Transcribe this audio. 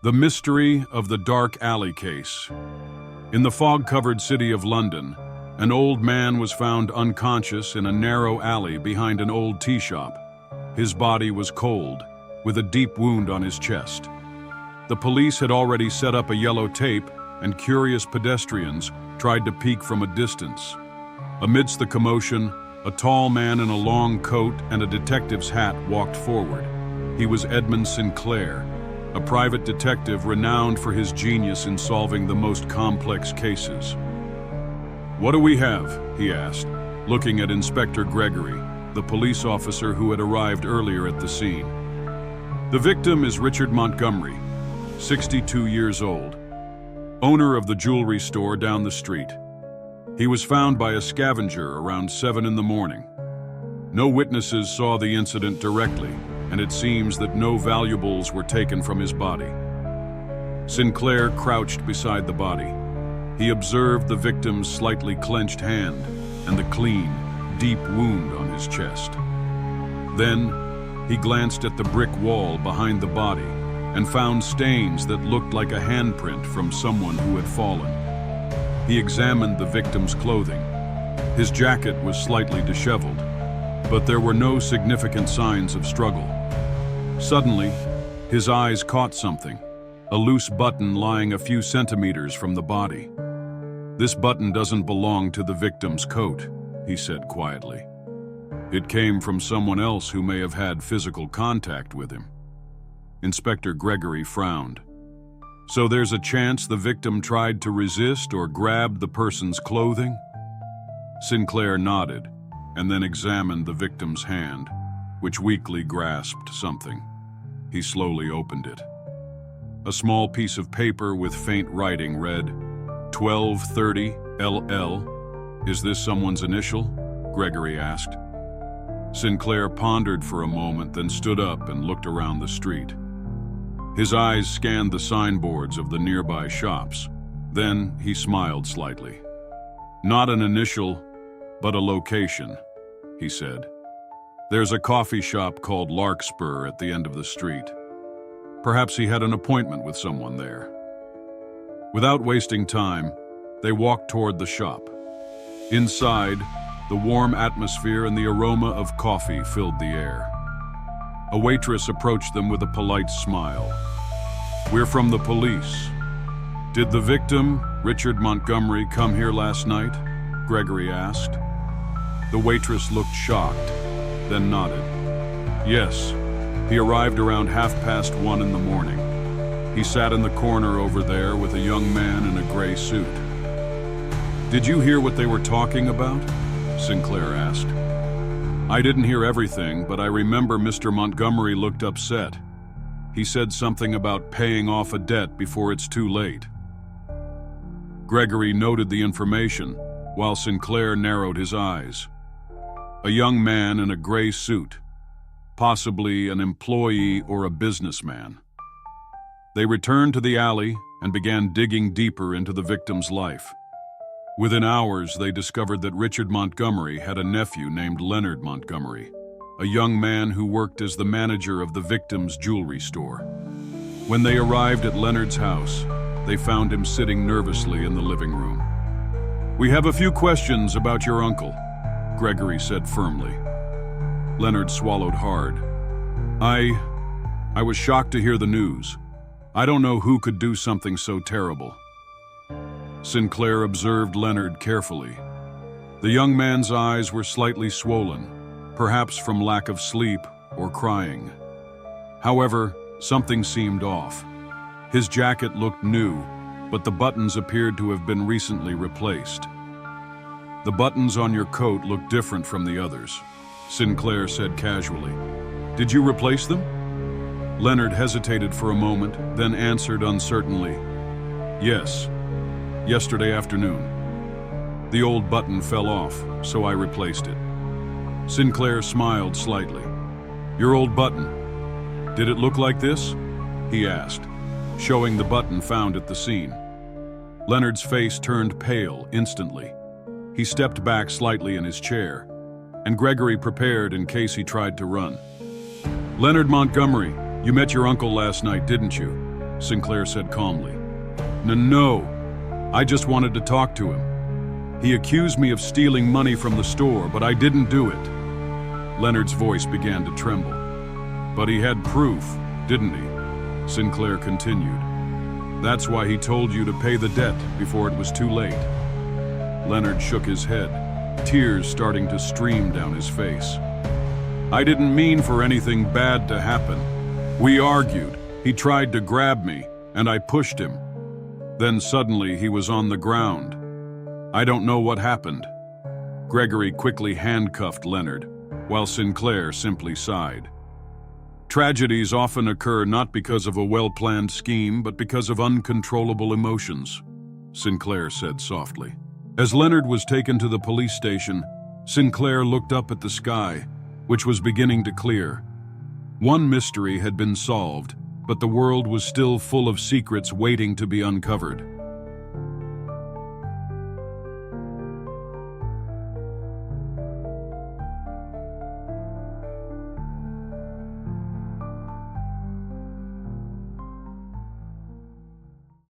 The mystery of the dark alley case. In the fog-covered city of London, an old man was found unconscious in a narrow alley behind an old tea shop. His body was cold, with a deep wound on his chest. The police had already set up a yellow tape, and curious pedestrians tried to peek from a distance. Amidst the commotion, a tall man in a long coat and a detective's hat walked forward. He was Edmund Sinclair, a private detective renowned for his genius in solving the most complex cases. "What do we have?" he asked, looking at Inspector Gregory, the police officer who had arrived earlier at the scene. The victim is Richard Montgomery, 62 years old, owner of the jewelry store down the street. He was found by a scavenger around 7 in the morning. No witnesses saw the incident directly, and it seems that no valuables were taken from his body. Sinclair crouched beside the body. He observed the victim's slightly clenched hand and the clean, deep wound on his chest. Then, he glanced at the brick wall behind the body and found stains that looked like a handprint from someone who had fallen. He examined the victim's clothing. His jacket was slightly disheveled, but there were no significant signs of struggle. Suddenly, his eyes caught something, a loose button lying a few centimeters from the body. "This button doesn't belong to the victim's coat," he said quietly. "It came from someone else who may have had physical contact with him." Inspector Gregory frowned. "So there's a chance the victim tried to resist or grabbed the person's clothing?" Sinclair nodded and then examined the victim's hand, which weakly grasped something. He slowly opened it. A small piece of paper with faint writing read, 1230 LL. "Is this someone's initial?" Gregory asked. Sinclair pondered for a moment, then stood up and looked around the street. His eyes scanned the signboards of the nearby shops. Then he smiled slightly. "Not an initial, but a location," he said. "There's a coffee shop called Larkspur at the end of the street. Perhaps he had an appointment with someone there." Without wasting time, they walked toward the shop. Inside, the warm atmosphere and the aroma of coffee filled the air. A waitress approached them with a polite smile. "We're from the police. Did the victim, Richard Montgomery, come here last night?" Gregory asked. The waitress looked shocked, then nodded. "Yes, he arrived around 1:30 in the morning. He sat in the corner over there with a young man in a gray suit." "Did you hear what they were talking about?" Sinclair asked. "I didn't hear everything, but I remember Mr. Montgomery looked upset. He said something about paying off a debt before it's too late." Gregory noted the information, while Sinclair narrowed his eyes. A young man in a gray suit, possibly an employee or a businessman. They returned to the alley and began digging deeper into the victim's life. Within hours, they discovered that Richard Montgomery had a nephew named Leonard Montgomery, a young man who worked as the manager of the victim's jewelry store. When they arrived at Leonard's house, they found him sitting nervously in the living room. "We have a few questions about your uncle," Gregory said firmly. Leonard swallowed hard. I was shocked to hear the news. I don't know who could do something so terrible." Sinclair observed Leonard carefully. The young man's eyes were slightly swollen, perhaps from lack of sleep or crying. However, something seemed off. His jacket looked new, but the buttons appeared to have been recently replaced. "The buttons on your coat look different from the others," Sinclair said casually. "Did you replace them?" Leonard hesitated for a moment, then answered uncertainly, "Yes, yesterday afternoon. The old button fell off, so I replaced it." Sinclair smiled slightly. "Your old button. Did it look like this?" he asked, showing the button found at the scene. Leonard's face turned pale instantly. He stepped back slightly in his chair, and Gregory prepared in case he tried to run. "Leonard Montgomery, you met your uncle last night, didn't you?" Sinclair said calmly. No, I just wanted to talk to him. He accused me of stealing money from the store, but I didn't do it. Leonard's voice began to tremble. But he had proof, didn't he? Sinclair continued. That's why he told you to pay the debt before it was too late. Leonard shook his head, tears starting to stream down his face. I didn't mean for anything bad to happen. We argued. He tried to grab me, and I pushed him. Then suddenly he was on the ground. I don't know what happened. Gregory quickly handcuffed Leonard, while Sinclair simply sighed. Tragedies often occur not because of a well-planned scheme, but because of uncontrollable emotions, Sinclair said softly. As Leonard was taken to the police station, Sinclair looked up at the sky, which was beginning to clear. One mystery had been solved, but the world was still full of secrets waiting to be uncovered.